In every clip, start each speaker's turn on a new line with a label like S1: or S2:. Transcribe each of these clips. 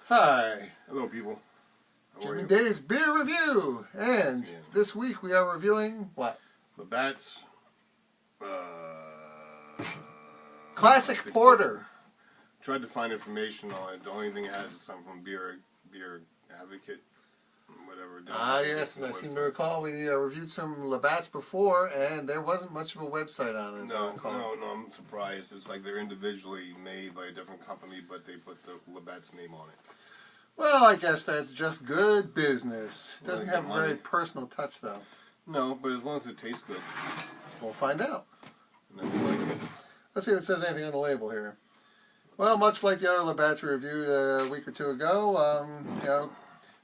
S1: Hi. Hello, people.
S2: Jimm and Dave's beer review. And this week we are reviewing what?
S1: Labatt's
S2: Classic Porter.
S1: Tried to find information on it. The only thing it has is something from Beer Advocate, whatever.
S2: Yes, as I seem to recall, we reviewed some Labatt's before, and there wasn't much of a website on it.
S1: No, I'm surprised. It's like they're individually made by a different company, but they put the Labatt's name on it.
S2: Well, I guess that's just good business. It doesn't have a very personal touch, though.
S1: No, but as long as it tastes good.
S2: We'll find out.
S1: And then we like it.
S2: Let's see if it says anything on the label here. Well, much like the other Labatt's we reviewed a week or two ago,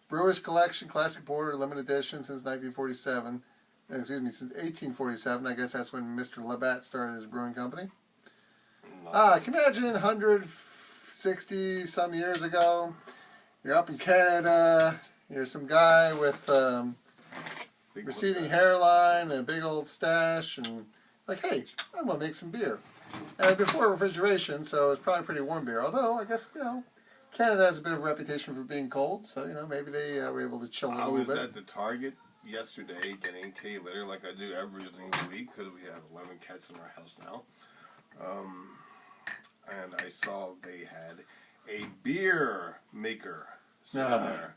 S2: Brewers Collection Classic Porter Limited Edition since 1947. Excuse me, since 1847. I guess that's when Mr. Labatt started his brewing company. Can you imagine 160 some years ago? You're up in Canada, you're some guy with receding hairline and a big old stash, and like, hey, I'm going to make some beer. And before refrigeration, so it's probably pretty warm beer. Although, I guess, Canada has a bit of a reputation for being cold, so, maybe they were able to chill a little bit.
S1: I was at the Target yesterday getting tea litter like I do every single week because we have 11 cats in our house now. And I saw they had a beer maker sitting there.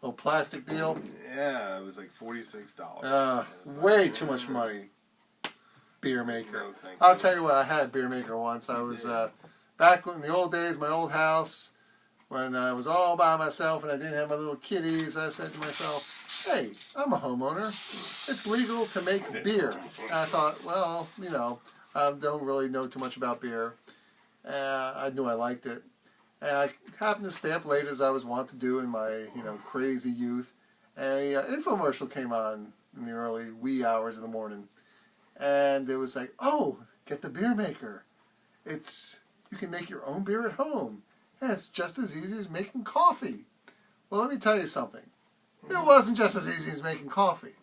S2: Little plastic deal?
S1: Yeah, it was like $46.
S2: Way too much money. Beer maker.
S1: No,
S2: I'll tell you what, I had a beer maker once. I was back in the old days, my old house, when I was all by myself and I didn't have my little kitties. I said to myself, hey, I'm a homeowner. It's legal to make beer. And I thought, well, I don't really know too much about beer. I knew I liked it. And I happened to stay up late as I was wont to do in my, crazy youth. And an infomercial came on in the early wee hours of the morning. And it was like, oh, get the beer maker. You can make your own beer at home. And it's just as easy as making coffee. Well, let me tell you something. It wasn't just as easy as making coffee.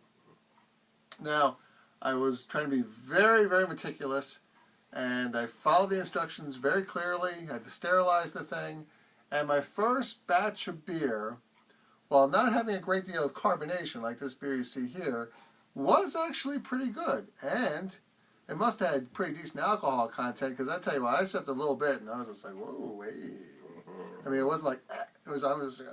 S2: Now, I was trying to be very, very meticulous. And I followed the instructions very clearly. I had to sterilize the thing. And my first batch of beer, while not having a great deal of carbonation like this beer you see here, was actually pretty good. And it must have had pretty decent alcohol content, because I tell you what, I sipped a little bit and I was just like, whoa, wait. I mean, it wasn't like, I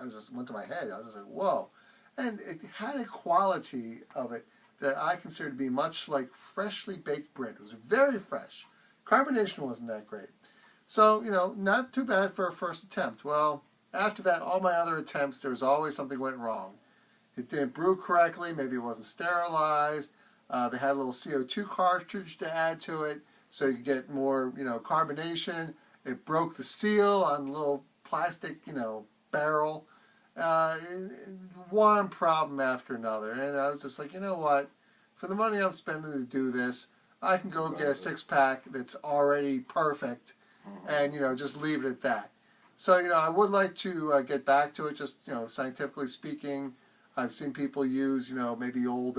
S2: just went to my head. I was just like, whoa. And it had a quality of it that I consider to be much like freshly baked bread. It was very fresh. Carbonation wasn't that great. So, not too bad for a first attempt. Well, after that, all my other attempts, there was always something went wrong. It didn't brew correctly. Maybe it wasn't sterilized. They had a little CO2 cartridge to add to it so you could get more, carbonation. It broke the seal on a little plastic, barrel. One problem after another. And I was just like, you know what? For the money I'm spending to do this, I can go get a 6-pack that's already perfect and, just leave it at that. So, I would like to get back to it, just, scientifically speaking. I've seen people use, maybe old,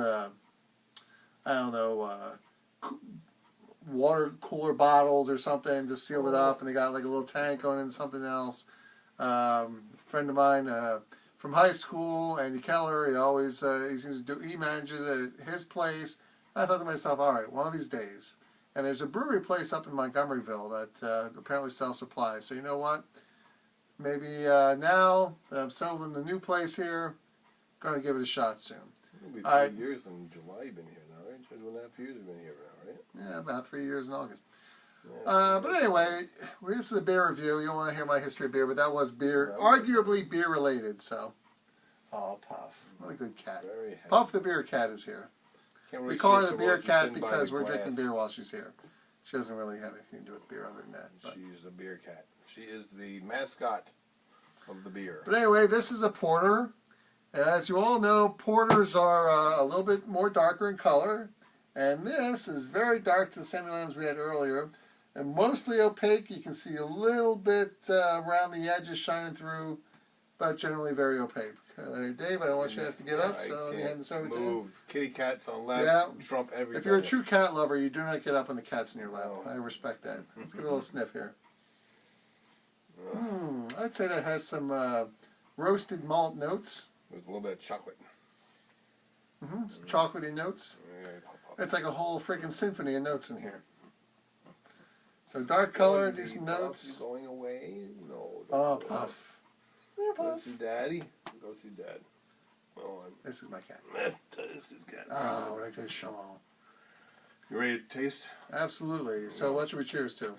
S2: water cooler bottles or something, just seal it up, and they got like a little tank going into something else. A friend of mine from high school, Andy Keller, he manages it at his place. I thought to myself, all right, one of these days. And there's a brewery place up in Montgomeryville that apparently sells supplies. So you know what? Maybe now that I'm settled in the new place here, going to give it a shot soon.
S1: It'll be 3 years in July you've been here now, right? 2.5 years you've been here now, right?
S2: Yeah, about 3 years in August. Yeah, but anyway, this is a beer review. You don't want to hear my history of beer, but that was beer, arguably beer related. So, oh, Puff, what a good cat. Puff the beer cat is here. We call her the beer cat because we're drinking beer while she's here. She doesn't really have anything to do with beer other than that. But.
S1: She's a beer cat. She is the mascot of the beer.
S2: But anyway, this is a porter. As you all know, porters are a little bit more darker in color. And this is very dark to the same lambs we had earlier. And mostly opaque. You can see a little bit around the edges shining through, but generally very opaque. Dave, I don't want you to have to get up, so let me hand this over to you.
S1: Kitty cats on laps trump everything.
S2: If you're a true cat lover, you do not get up on the cats in your lap. I respect that. Let's give it a little sniff here. I'd say that has some roasted malt notes.
S1: There's a little bit of chocolate.
S2: Some chocolatey notes. It's like a whole freaking symphony of notes in here. So dark color, decent notes.
S1: You going away? No.
S2: Oh, Puff. Here,
S1: Go
S2: Puff.
S1: see Daddy. Go see Dad. Go on.
S2: This is my cat.
S1: This is cat.
S2: Oh, what a good show.
S1: You ready to taste?
S2: Absolutely. So what should we cheers to?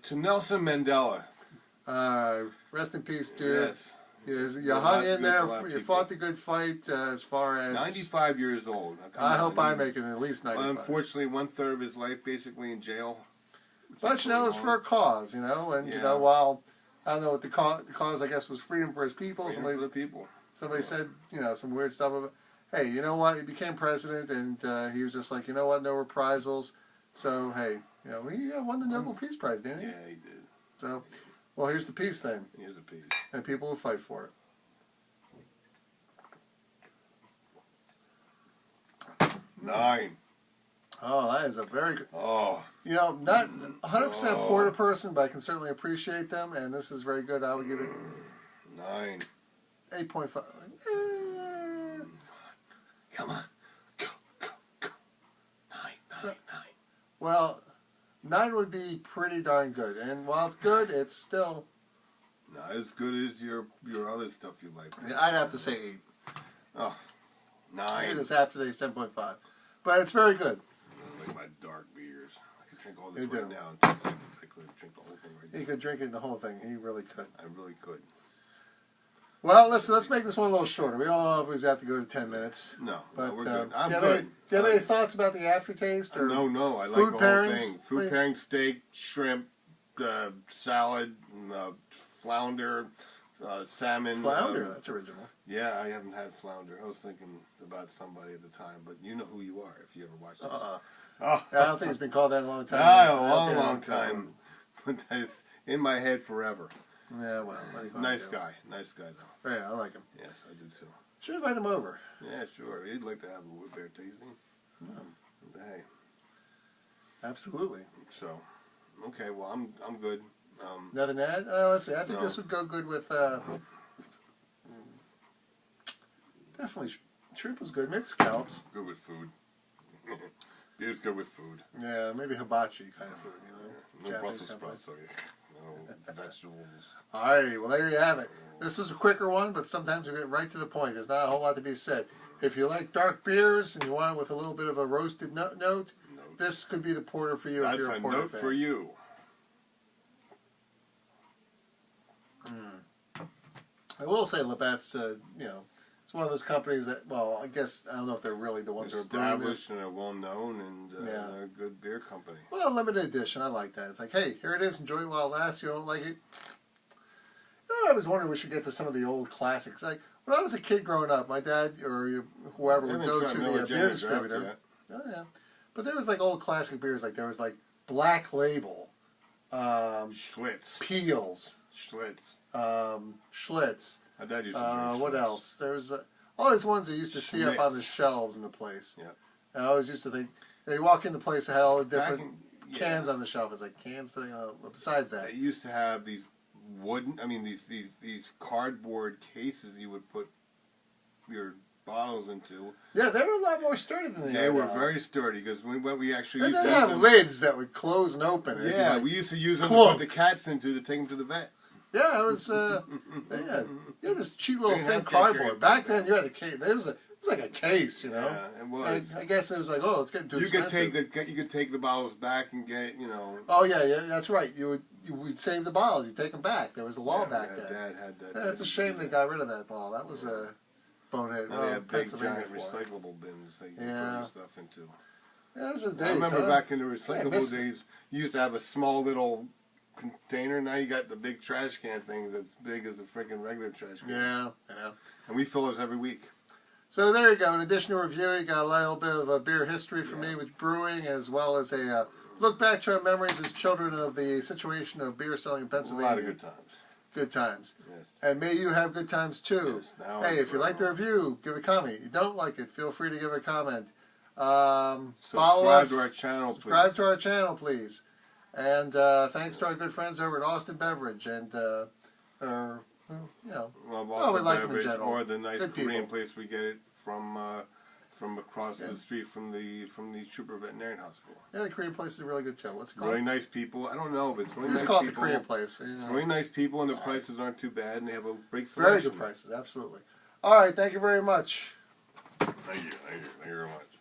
S1: To Nelson Mandela.
S2: Rest in peace, dude.
S1: Yes.
S2: You hung in there. You fought the good fight as far as...
S1: 95 years old.
S2: I hope I make it at least 95.
S1: Unfortunately, 1/3 of his life basically in jail.
S2: But, it's for a cause, and, while, I don't know what the cause, I guess, was freedom for his people.
S1: Freedom for the people.
S2: Somebody said, some weird stuff about, hey, you know what, he became president, and he was just like, you know what, no reprisals. So, hey, he won the Nobel Peace Prize, didn't he?
S1: Yeah, he did.
S2: So, well, here's the peace then.
S1: Here's a piece.
S2: And people who fight for
S1: it. 9.
S2: Oh, that is a very good...
S1: Oh.
S2: Not 100% a porter person, but I can certainly appreciate them, and this is very good. I would give it...
S1: 9.
S2: 8.5.
S1: Come on. Go. 9.
S2: Well, 9 would be pretty darn good. And while it's good, it's still...
S1: Not as good as your other stuff you like.
S2: I'd have to say 8.
S1: Oh, 9.
S2: It is after the 7.5. But it's very good.
S1: I like my dark beers. I could drink all this
S2: You
S1: right
S2: do.
S1: now. Just like I could drink the whole thing right now.
S2: He could drink it the whole thing. He really could.
S1: I really could.
S2: Well, let's make this one a little shorter. We all always have to go to 10 minutes.
S1: No,
S2: But
S1: we're good. I'm
S2: do you
S1: good.
S2: have any thoughts about the aftertaste? Or
S1: No. I like
S2: food
S1: the
S2: pairings?
S1: whole thing. Food pairing, steak, shrimp, salad, flounder, salmon.
S2: Flounder, that's original.
S1: Yeah, I haven't had flounder. I was thinking about somebody at the time, but you know who you are if you ever watched it.
S2: I don't think it's been called that in a long time.
S1: A long time. But it's in my head forever.
S2: Yeah, well, what do you want
S1: Nice
S2: to do?
S1: guy. Nice guy, though.
S2: Right, I like him.
S1: Yes, I do too.
S2: Should invite him over.
S1: Yeah, sure. He'd like to have a wood bear tasting. Hey.
S2: Absolutely.
S1: So, okay. Well, I'm good.
S2: Nothing to add? Let's see. I think this would go good with. Definitely, shrimp was good. Maybe scallops.
S1: Good with food. Beer's good with food.
S2: Yeah, maybe hibachi kind of food.
S1: No
S2: Japanese
S1: Brussels
S2: kind of
S1: sprouts, no vegetables.
S2: All right, well, there you have it. This was a quicker one, but sometimes we get right to the point. There's not a whole lot to be said. If you like dark beers and you want it with a little bit of a roasted note, this could be the porter for you.
S1: That's
S2: if you're a porter
S1: note
S2: fan.
S1: for you.
S2: I will say Labatt's, it's one of those companies that, well, I guess, I don't know if they're really the ones who are brewing this.
S1: Established and are well known, and they're a good beer company.
S2: Well, limited edition, I like that. It's like, hey, here it is, enjoy it while it lasts. You don't like it? I was wondering we should get to some of the old classics. Like, when I was a kid growing up, my dad or whoever would go to the beer distributor. Oh, yeah. But there was like old classic beers, like there was like Black Label,
S1: Schlitz.
S2: Peels,
S1: Schlitz.
S2: Schlitz.
S1: My dad used to drink
S2: what
S1: Schlitz.
S2: else? There's all these ones that used to see up on the shelves in the place.
S1: Yeah.
S2: And I always used to think, you walk in the place, it had all the different cans on the shelf. It's like cans. Besides that,
S1: they used to have these these cardboard cases you would put your bottles into.
S2: Yeah, they were a lot more sturdy than
S1: they were very sturdy because we actually used
S2: to
S1: use
S2: have
S1: them.
S2: lids that would close and open.
S1: Yeah, we used to use them to put the cats into to take them to the vet.
S2: Yeah, it was. You had this cheap little thin cardboard. Back then, you had a case. It was like a case,
S1: Yeah, it was.
S2: I guess it was like, oh, it's getting too expensive.
S1: You could take the bottles back and get
S2: Oh yeah, that's right. You would save the bottles. You take them back. There was a law back then.
S1: Dad had that.
S2: Yeah, it's a shame they got rid of that ball. That was a bonehead.
S1: Now they have big
S2: Pennsylvania
S1: giant recyclable bins that you can put your stuff into.
S2: Yeah, those were the days.
S1: I remember back in the recyclable days, you used to have a small little container. Now you got the big trash can things that's big as a freaking regular trash can.
S2: Yeah.
S1: And we fill those every week.
S2: So there you go. In addition to review, you got a little bit of a beer history for me with brewing, as well as a look back to our memories as children of the situation of beer selling in Pennsylvania.
S1: A lot of good times.
S2: Good times.
S1: Yes.
S2: And may you have good times too.
S1: Yes,
S2: hey, if you like the review, give a comment. You don't like it, feel free to give a comment.
S1: Follow
S2: us.
S1: To our channel,
S2: subscribe
S1: please.
S2: to our channel, please. And thanks to our good friends over at Austin Beverage and, well, we like them in general.
S1: Or the nice
S2: good
S1: Korean
S2: people.
S1: place we get it from across the street from the Trooper Veterinarian Hospital.
S2: Yeah, the Korean place is really good too. What's it called?
S1: Really nice people. I don't know, but it's really
S2: Just
S1: nice
S2: call it
S1: people.
S2: the Korean place. You know.
S1: Really nice people, and the prices aren't too bad, and they have a great
S2: Very
S1: selection.
S2: good prices, absolutely. All right, thank you very much.
S1: Thank you very much.